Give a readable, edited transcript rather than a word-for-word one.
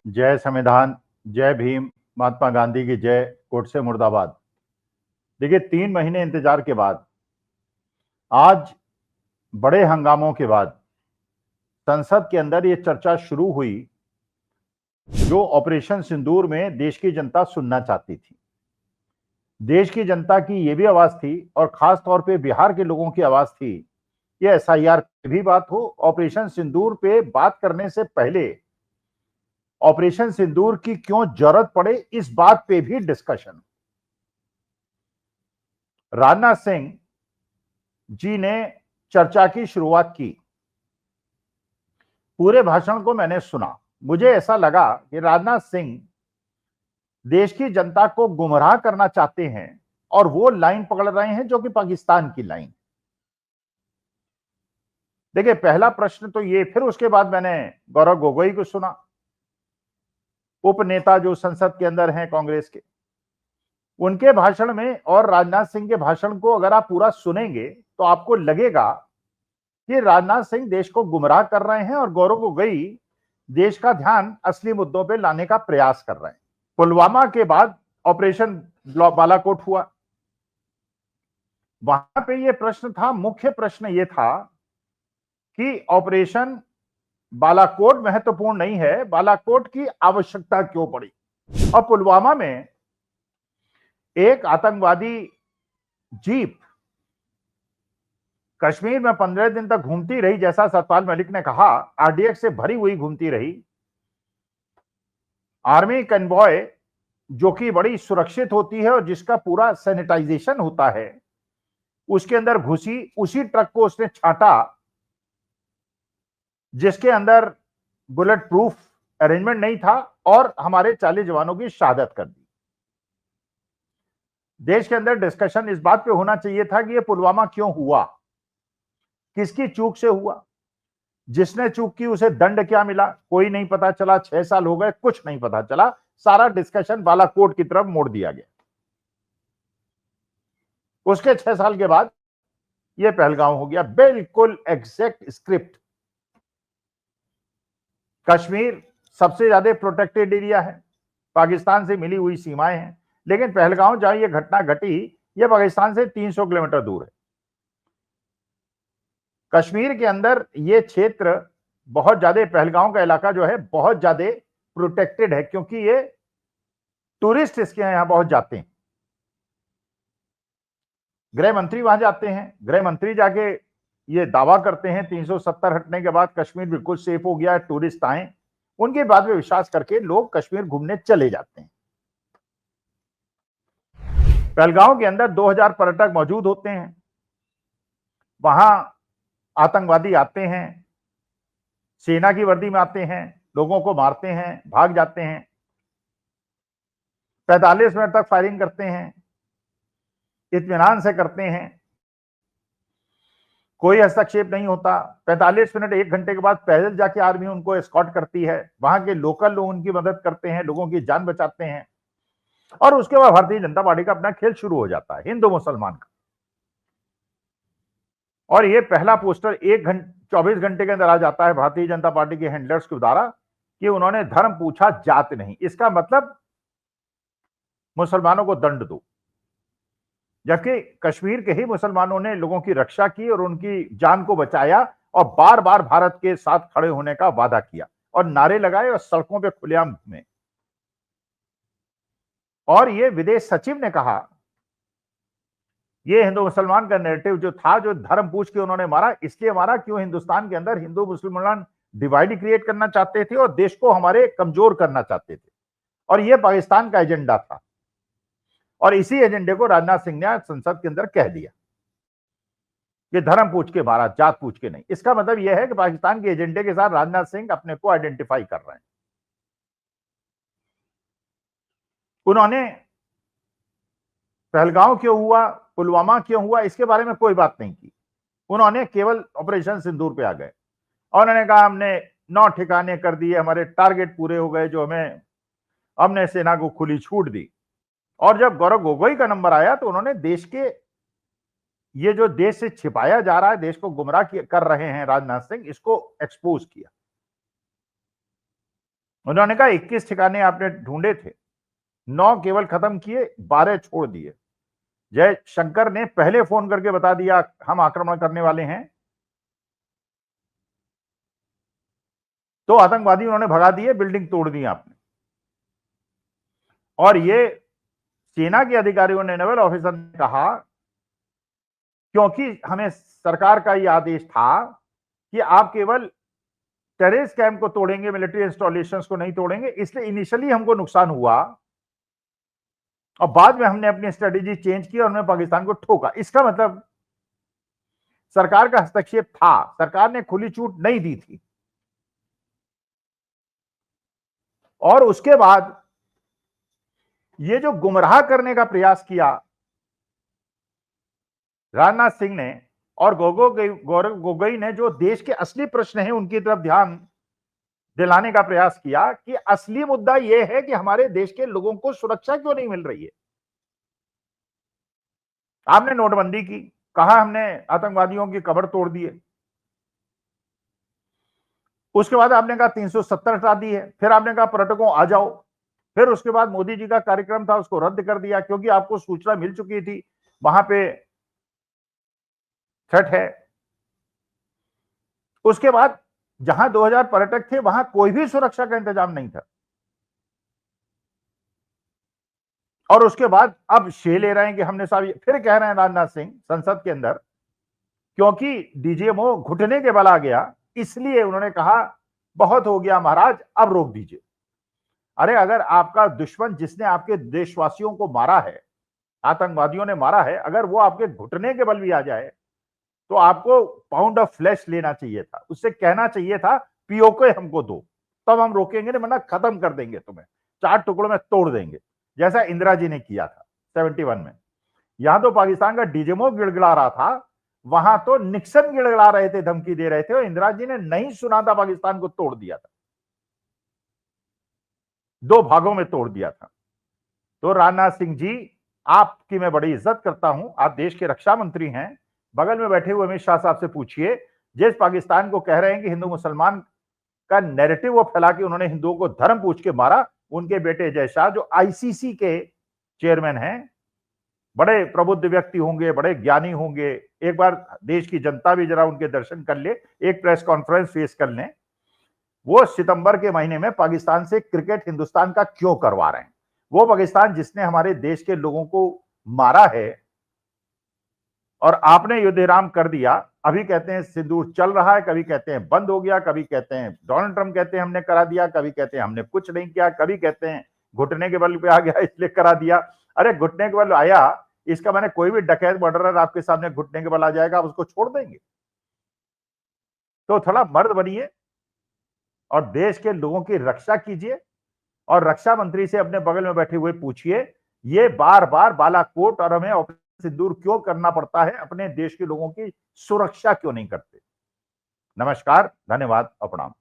जय संविधान, जय भीम, महात्मा गांधी की जय, कोट से मुर्दाबाद। देखिए 3 महीने इंतजार के बाद आज बड़े हंगामों के बाद संसद के अंदर ये चर्चा शुरू हुई जो ऑपरेशन सिंदूर में देश की जनता सुनना चाहती थी। देश की जनता की ये भी आवाज थी और खास तौर पे बिहार के लोगों की आवाज थी, ये एसआईआर की भी बात हो, ऑपरेशन सिंदूर पे बात करने से पहले ऑपरेशन सिंदूर की क्यों जरूरत पड़े इस बात पे भी डिस्कशन। राजनाथ सिंह जी ने चर्चा की शुरुआत की। पूरे भाषण को मैंने सुना, मुझे ऐसा लगा कि राजनाथ सिंह देश की जनता को गुमराह करना चाहते हैं और वो लाइन पकड़ रहे हैं जो कि पाकिस्तान की लाइन। देखिए पहला प्रश्न तो ये, फिर उसके बाद मैंने गौरव गोगोई को सुना, उपनेता जो संसद के अंदर हैं कांग्रेस के, उनके भाषण में और राजनाथ सिंह के भाषण को अगर आप पूरा सुनेंगे तो आपको लगेगा कि राजनाथ सिंह देश को गुमराह कर रहे हैं और गौरव गोगोई देश का ध्यान असली मुद्दों पे लाने का प्रयास कर रहे हैं। पुलवामा के बाद ऑपरेशन बालाकोट हुआ, वहां पे ये प्रश्न था, मुख्य प्रश्न ये था कि ऑपरेशन बालाकोट महत्वपूर्ण नहीं है, बालाकोट की आवश्यकता क्यों पड़ी। और पुलवामा में एक आतंकवादी जीप कश्मीर में 15 दिन तक घूमती रही, जैसा सतपाल मलिक ने कहा, आरडीएक्स से भरी हुई घूमती रही। आर्मी कन्वॉय जो कि बड़ी सुरक्षित होती है और जिसका पूरा सैनिटाइजेशन होता है, उसके अंदर घुसी, उसी ट्रक को उसने छांटा जिसके अंदर बुलेट प्रूफ अरेंजमेंट नहीं था और हमारे 40 जवानों की शहादत कर दी। देश के अंदर डिस्कशन इस बात पे होना चाहिए था कि ये पुलवामा क्यों हुआ, किसकी चूक से हुआ, जिसने चूक की उसे दंड क्या मिला, कोई नहीं पता चला। 6 साल हो गए, कुछ नहीं पता चला, सारा डिस्कशन बालाकोट की तरफ मोड़ दिया गया। उसके 6 साल के बाद यह पहलगाम हो गया, बिल्कुल एग्जैक्ट स्क्रिप्ट। कश्मीर सबसे ज्यादा प्रोटेक्टेड एरिया है, पाकिस्तान से मिली हुई सीमाएं हैं, लेकिन पहलगाम जहां यह घटना घटी, यह पाकिस्तान से 300 किलोमीटर दूर है। कश्मीर के अंदर यह क्षेत्र बहुत ज्यादा, पहलगाम का इलाका जो है बहुत ज्यादा प्रोटेक्टेड है, क्योंकि ये टूरिस्ट इसके यहां बहुत जाते हैं। गृह मंत्री वहां जाते हैं, गृह मंत्री जाके ये दावा करते हैं 370 हटने के बाद कश्मीर बिल्कुल सेफ हो गया है, टूरिस्ट आए, उनके बाद में विश्वास करके लोग कश्मीर घूमने चले जाते हैं। पहलगाम के अंदर 2000 पर्यटक मौजूद होते हैं, वहां आतंकवादी आते हैं, सेना की वर्दी में आते हैं, लोगों को मारते हैं, भाग जाते हैं, 45 मिनट तक फायरिंग करते हैं, इत्मीनान से करते हैं, कोई हस्तक्षेप नहीं होता। 45 मिनट 1 घंटे के बाद पैदल जाके आर्मी उनको एस्कॉर्ट करती है, वहां के लोकल लोग उनकी मदद करते हैं, लोगों की जान बचाते हैं, और उसके बाद भारतीय जनता पार्टी का अपना खेल शुरू हो जाता है हिंदू मुसलमान का। और ये पहला पोस्टर 24 घंटे के अंदर आ जाता है भारतीय जनता पार्टी के हैंडलर्स के द्वारा कि उन्होंने धर्म पूछा, जात नहीं। इसका मतलब मुसलमानों को दंड दो, जबकि कश्मीर के ही मुसलमानों ने लोगों की रक्षा की और उनकी जान को बचाया और बार बार भारत के साथ खड़े होने का वादा किया और नारे लगाए और सड़कों पे खुलेआम घूमे। और ये विदेश सचिव ने कहा, ये हिंदू मुसलमान का नैरेटिव जो था, जो धर्म पूछ के उन्होंने मारा, इसलिए मारा क्यों हिंदुस्तान के अंदर हिंदू मुसलमान डिवाइड क्रिएट करना चाहते थे और देश को हमारे कमजोर करना चाहते थे, और यह पाकिस्तान का एजेंडा था। और इसी एजेंडे को राजनाथ सिंह ने संसद के अंदर कह दिया कि धर्म पूछ के मारा, जात पूछ के नहीं। इसका मतलब यह है कि पाकिस्तान के एजेंडे के साथ राजनाथ सिंह अपने को आइडेंटिफाई कर रहे हैं। उन्होंने पहलगाम क्यों हुआ, पुलवामा क्यों हुआ, इसके बारे में कोई बात नहीं की। उन्होंने केवल ऑपरेशन सिंदूर पे आ गए और उन्होंने कहा हमने 9 ठिकाने कर दिए, हमारे टारगेट पूरे हो गए, जो हमने सेना को खुली छूट दी। और जब गौरव गोगोई का नंबर आया तो उन्होंने देश के, ये जो देश से छिपाया जा रहा है, देश को गुमराह कर रहे हैं राजनाथ सिंह, इसको एक्सपोज किया। उन्होंने कहा 21 ठिकाने आपने ढूंढे थे, 9 केवल खत्म किए, 12 छोड़ दिए। जयशंकर ने पहले फोन करके बता दिया हम आक्रमण करने वाले हैं, तो आतंकवादी उन्होंने भगा दिए, बिल्डिंग तोड़ दी आपने। और ये सेना के अधिकारियों ने, नेवल ऑफिसर ने कहा, क्योंकि हमें सरकार का यह आदेश था कि आप केवल टेररिस्ट कैंप को तोड़ेंगे, मिलिट्री इंस्टॉलेशंस को नहीं तोड़ेंगे, इसलिए इनिशियली हमको नुकसान हुआ और बाद में हमने अपनी स्ट्रेटेजी चेंज की और हमने पाकिस्तान को ठोका। इसका मतलब सरकार का हस्तक्षेप था, सरकार ने खुली छूट नहीं दी थी। और उसके बाद ये जो गुमराह करने का प्रयास किया राजनाथ सिंह ने और गौरव गोगोई ने, जो देश के असली प्रश्न हैं उनकी तरफ ध्यान दिलाने का प्रयास किया कि असली मुद्दा यह है कि हमारे देश के लोगों को सुरक्षा क्यों नहीं मिल रही है। आपने नोटबंदी की, कहा हमने आतंकवादियों की कब्र तोड़ दी है। उसके बाद आपने कहा 370 हटा दी है, फिर आपने कहा पर्यटकों आ जाओ, फिर उसके बाद मोदी जी का कार्यक्रम था उसको रद्द कर दिया क्योंकि आपको सूचना मिल चुकी थी वहां पे थ्रेट है। उसके बाद जहां 2000 पर्यटक थे वहां कोई भी सुरक्षा का इंतजाम नहीं था। और उसके बाद अब शे ले रहे हैं कि हमने साहब, फिर कह रहे हैं राजनाथ सिंह संसद के अंदर, क्योंकि डीजीएमओ घुटने के बल आ गया, इसलिए उन्होंने कहा बहुत हो गया महाराज, अब रोक दीजिए। अरे अगर आपका दुश्मन जिसने आपके देशवासियों को मारा है, आतंकवादियों ने मारा है, अगर वो आपके घुटने के बल भी आ जाए तो आपको पाउंड ऑफ फ्लैश लेना चाहिए था, उससे कहना चाहिए था पीओके हमको दो, तब हम रोकेंगे, नहीं वरना खत्म कर देंगे, तुम्हें 4 टुकड़ों में तोड़ देंगे, जैसा इंदिरा जी ने किया था 71 में। यहां तो पाकिस्तान का डीजीएमओ गिड़गिड़ा रहा था, वहां तो निक्सन गिड़गिड़ा रहे थे, धमकी दे रहे थे, और इंदिरा जी ने नहीं सुना था, पाकिस्तान को तोड़ दिया था, 2 भागों में तोड़ दिया था। तो राजनाथ सिंह जी, आपकी मैं बड़ी इज्जत करता हूं, आप देश के रक्षा मंत्री हैं, बगल में बैठे हुए अमित शाह साहब से पूछिए, जिस पाकिस्तान को कह रहे हैं कि हिंदू मुसलमान का नैरेटिव वो फैला के उन्होंने हिंदुओं को धर्म पूछ के मारा, उनके बेटे जय शाह जो आईसीसी के चेयरमैन हैं, बड़े प्रबुद्ध व्यक्ति होंगे, बड़े ज्ञानी होंगे, एक बार देश की जनता भी जरा उनके दर्शन कर ले, एक प्रेस कॉन्फ्रेंस फेस कर लें, वो सितंबर के महीने में पाकिस्तान से क्रिकेट हिंदुस्तान का क्यों करवा रहे हैं। वो पाकिस्तान जिसने हमारे देश के लोगों को मारा है और आपने युद्ध विराम कर दिया, अभी कहते हैं सिंदूर चल रहा है, कभी कहते हैं बंद हो गया, कभी कहते हैं डोनाल्ड ट्रंप कहते हैं हमने करा दिया, कभी कहते हैं हमने कुछ नहीं किया, कभी कहते हैं घुटने के बल पे आ गया इसलिए करा दिया। अरे घुटने के बल आया, इसका मैंने कोई भी डकैत मर्डरर आपके सामने घुटने के बल आ जाएगा, आप उसको छोड़ देंगे? तो थोड़ा मर्द बनिए और देश के लोगों की रक्षा कीजिए, और रक्षा मंत्री से अपने बगल में बैठे हुए पूछिए, ये बार बार बालाकोट और हमें ऑपरेशन सिंदूर क्यों करना पड़ता है, अपने देश के लोगों की सुरक्षा क्यों नहीं करते? नमस्कार, धन्यवाद और प्रणाम।